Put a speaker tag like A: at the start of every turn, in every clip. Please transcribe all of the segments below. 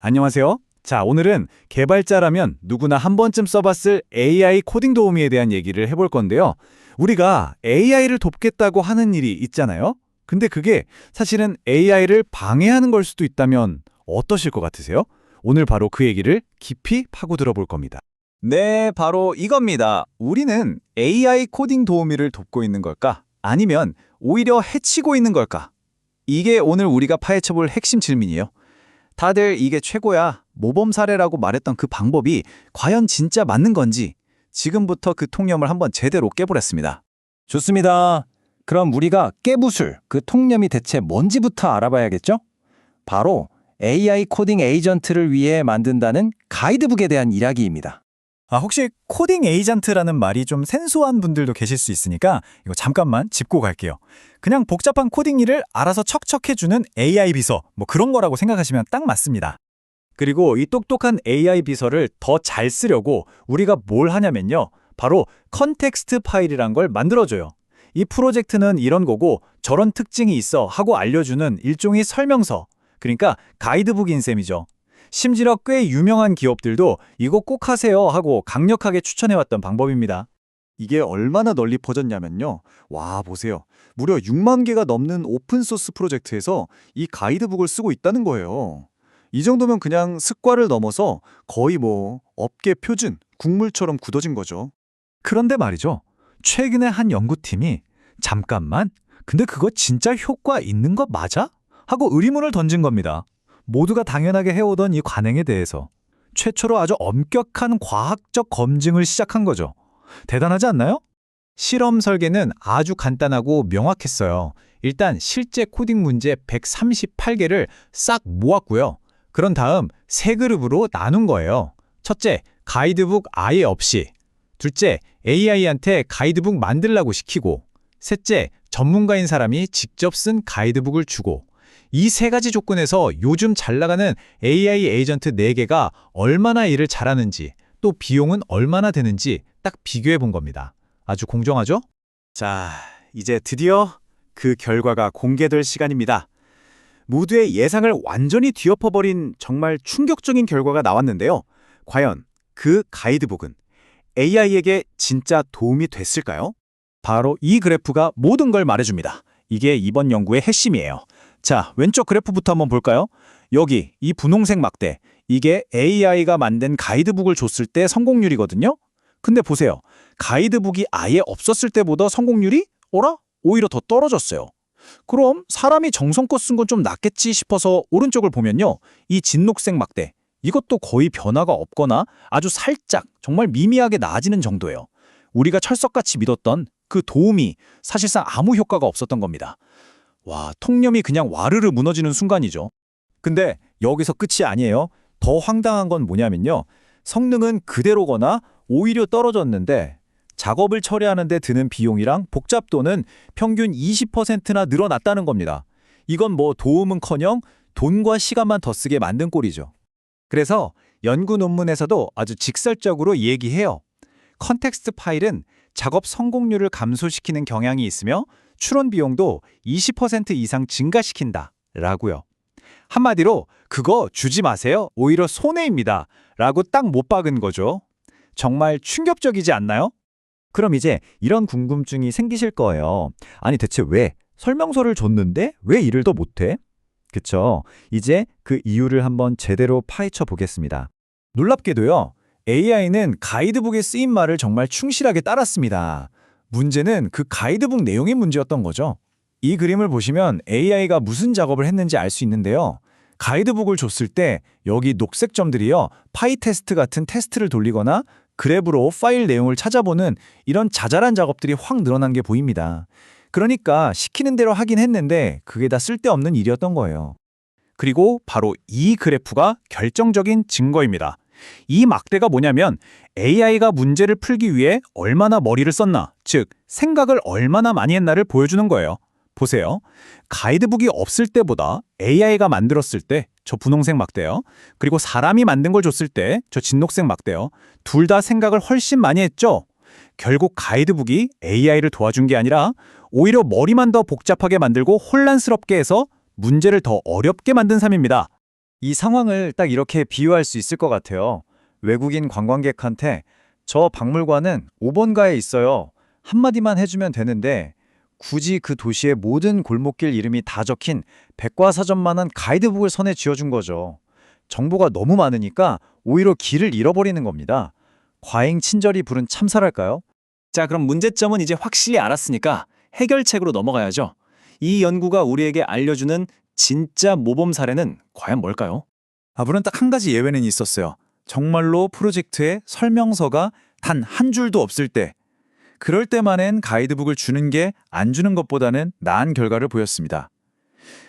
A: 안녕하세요. 자, 오늘은 개발자라면 누구나 한 번쯤 써봤을 AI 코딩 도우미에 대한 얘기를 해볼 건데요. 우리가 AI를 돕겠다고 하는 일이 있잖아요. 근데 그게 사실은 AI를 방해하는 걸 수도 있다면 어떠실 것 같으세요? 오늘 바로 그 얘기를 깊이 파고 들어볼 겁니다.
B: 네, 바로 이겁니다. 우리는 AI 코딩 도우미를 돕고 있는 걸까? 아니면 오히려 해치고 있는 걸까? 이게 오늘 우리가 파헤쳐볼 핵심 질문이에요. 다들 이게 최고야, 모범 사례라고 말했던 그 방법이 과연 진짜 맞는 건지 지금부터 그 통념을 한번 제대로 깨보랬습니다.
C: 좋습니다. 그럼 우리가 깨부술, 그 통념이 대체 뭔지부터 알아봐야겠죠? 바로 AI 코딩 에이전트를 위해 만든다는 가이드북에 대한 이야기입니다.
D: 혹시 코딩 에이전트라는 말이 좀 생소한 분들도 계실 수 있으니까 이거 잠깐만 짚고 갈게요. 그냥 복잡한 코딩 일을 알아서 척척 해주는 AI 비서, 뭐 그런 거라고 생각하시면 딱 맞습니다.
A: 그리고 이 똑똑한 AI 비서를 더 잘 쓰려고 우리가 뭘 하냐면요. 바로 컨텍스트 파일이란 걸 만들어줘요. 이 프로젝트는 이런 거고 저런 특징이 있어 하고 알려주는 일종의 설명서, 그러니까 가이드북인 셈이죠. 심지어 꽤 유명한 기업들도 이거 꼭 하세요 하고 강력하게 추천해왔던 방법입니다.
B: 이게 얼마나 널리 퍼졌냐면요. 와, 보세요. 무려 6만 개가 넘는 오픈소스 프로젝트에서 이 가이드북을 쓰고 있다는 거예요. 이 정도면 그냥 습관을 넘어서 거의 업계 표준, 국물처럼 굳어진 거죠.
D: 그런데 말이죠. 최근에 한 연구팀이 잠깐만, 근데 그거 진짜 효과 있는 거 맞아? 하고 의문을 던진 겁니다. 모두가 당연하게 해오던 이 관행에 대해서 최초로 아주 엄격한 과학적 검증을 시작한 거죠. 대단하지 않나요?
A: 실험 설계는 아주 간단하고 명확했어요. 일단 실제 코딩 문제 138개를 싹 모았고요. 그런 다음 세 그룹으로 나눈 거예요. 첫째, 가이드북 아예 없이. 둘째, AI한테 가이드북 만들라고 시키고. 셋째, 전문가인 사람이 직접 쓴 가이드북을 주고. 이 세 가지 조건에서 요즘 잘 나가는 AI 에이전트 4개가 얼마나 일을 잘하는지, 또 비용은 얼마나 되는지 딱 비교해 본 겁니다. 아주 공정하죠?
B: 자, 이제 드디어 그 결과가 공개될 시간입니다. 모두의 예상을 완전히 뒤엎어버린 정말 충격적인 결과가 나왔는데요. 과연 그 가이드북은 AI에게 진짜 도움이 됐을까요?
A: 바로 이 그래프가 모든 걸 말해줍니다. 이게 이번 연구의 핵심이에요. 자, 왼쪽 그래프부터 한번 볼까요? 여기 이 분홍색 막대, 이게 AI가 만든 가이드북을 줬을 때 성공률이거든요? 근데 보세요. 가이드북이 아예 없었을 때보다 성공률이 오히려 더 떨어졌어요. 그럼 사람이 정성껏 쓴 건 좀 낫겠지 싶어서 오른쪽을 보면요. 이 진녹색 막대, 이것도 거의 변화가 없거나 아주 살짝 정말 미미하게 나아지는 정도예요. 우리가 철석같이 믿었던 그 도움이 사실상 아무 효과가 없었던 겁니다. 와, 통념이 그냥 와르르 무너지는 순간이죠. 근데 여기서 끝이 아니에요. 더 황당한 건 뭐냐면요. 성능은 그대로거나 오히려 떨어졌는데 작업을 처리하는 데 드는 비용이랑 복잡도는 평균 20%나 늘어났다는 겁니다. 이건 도움은커녕 돈과 시간만 더 쓰게 만든 꼴이죠. 그래서 연구 논문에서도 아주 직설적으로 얘기해요. 컨텍스트 파일은 작업 성공률을 감소시키는 경향이 있으며 추론 비용도 20% 이상 증가시킨다 라고요. 한마디로 그거 주지 마세요. 오히려 손해입니다. 라고 딱 못 박은 거죠. 정말 충격적이지 않나요?
D: 그럼 이제 이런 궁금증이 생기실 거예요. 아니 대체 왜? 설명서를 줬는데 왜 일을 더 못해? 그쵸? 이제 그 이유를 한번 제대로 파헤쳐 보겠습니다. 놀랍게도요. AI는 가이드북에 쓰인 말을 정말 충실하게 따랐습니다. 문제는 그 가이드북 내용이 문제였던 거죠. 이 그림을 보시면 AI가 무슨 작업을 했는지 알 수 있는데요. 가이드북을 줬을 때 여기 녹색 점들이요. 파이테스트 같은 테스트를 돌리거나 그래브로 파일 내용을 찾아보는 이런 자잘한 작업들이 확 늘어난 게 보입니다. 그러니까 시키는 대로 하긴 했는데 그게 다 쓸데없는 일이었던 거예요. 그리고 바로 이 그래프가 결정적인 증거입니다. 이 막대가 뭐냐면 AI가 문제를 풀기 위해 얼마나 머리를 썼나, 즉 생각을 얼마나 많이 했나를 보여주는 거예요. 보세요. 가이드북이 없을 때보다 AI가 만들었을 때 저 분홍색 막대요. 그리고 사람이 만든 걸 줬을 때 저 진녹색 막대요. 둘 다 생각을 훨씬 많이 했죠? 결국 가이드북이 AI를 도와준 게 아니라 오히려 머리만 더 복잡하게 만들고 혼란스럽게 해서 문제를 더 어렵게 만든 셈입니다.
B: 이 상황을 딱 이렇게 비유할 수 있을 것 같아요. 외국인 관광객한테 저 박물관은 5번가에 있어요. 한마디만 해주면 되는데 굳이 그 도시의 모든 골목길 이름이 다 적힌 백과사전만한 가이드북을 선에 쥐어준 거죠. 정보가 너무 많으니까 오히려 길을 잃어버리는 겁니다. 과잉 친절이 부른 참사랄까요?
A: 자, 그럼 문제점은 이제 확실히 알았으니까 해결책으로 넘어가야죠. 이 연구가 우리에게 알려주는 진짜 모범 사례는 과연 뭘까요?
B: 물론 딱 한 가지 예외는 있었어요. 정말로 프로젝트에 설명서가 단 한 줄도 없을 때, 그럴 때만엔 가이드북을 주는 게 안 주는 것보다는 나은 결과를 보였습니다.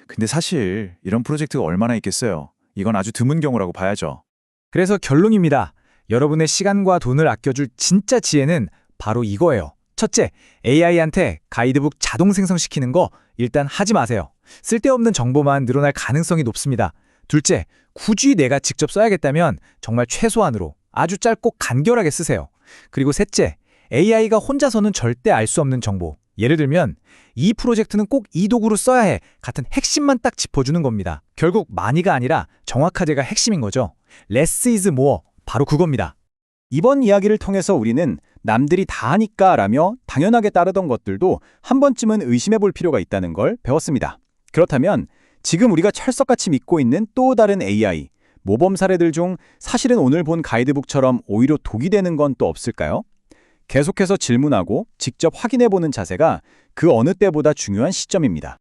B: 근데 사실 이런 프로젝트가 얼마나 있겠어요? 이건 아주 드문 경우라고 봐야죠.
A: 그래서 결론입니다. 여러분의 시간과 돈을 아껴줄 진짜 지혜는 바로 이거예요. 첫째, AI한테 가이드북 자동 생성시키는 거 일단 하지 마세요. 쓸데없는 정보만 늘어날 가능성이 높습니다. 둘째, 굳이 내가 직접 써야겠다면 정말 최소한으로 아주 짧고 간결하게 쓰세요. 그리고 셋째, AI가 혼자서는 절대 알 수 없는 정보. 예를 들면 이 프로젝트는 꼭 이 도구로 써야 해 같은 핵심만 딱 짚어주는 겁니다. 결국 많이가 아니라 정확하제가 핵심인 거죠. Less is more. 바로 그겁니다.
B: 이번 이야기를 통해서 우리는 남들이 다 하니까 라며 당연하게 따르던 것들도 한 번쯤은 의심해 볼 필요가 있다는 걸 배웠습니다. 그렇다면 지금 우리가 철석같이 믿고 있는 또 다른 AI, 모범 사례들 중 사실은 오늘 본 가이드북처럼 오히려 독이 되는 건 또 없을까요? 계속해서 질문하고 직접 확인해 보는 자세가 그 어느 때보다 중요한 시점입니다.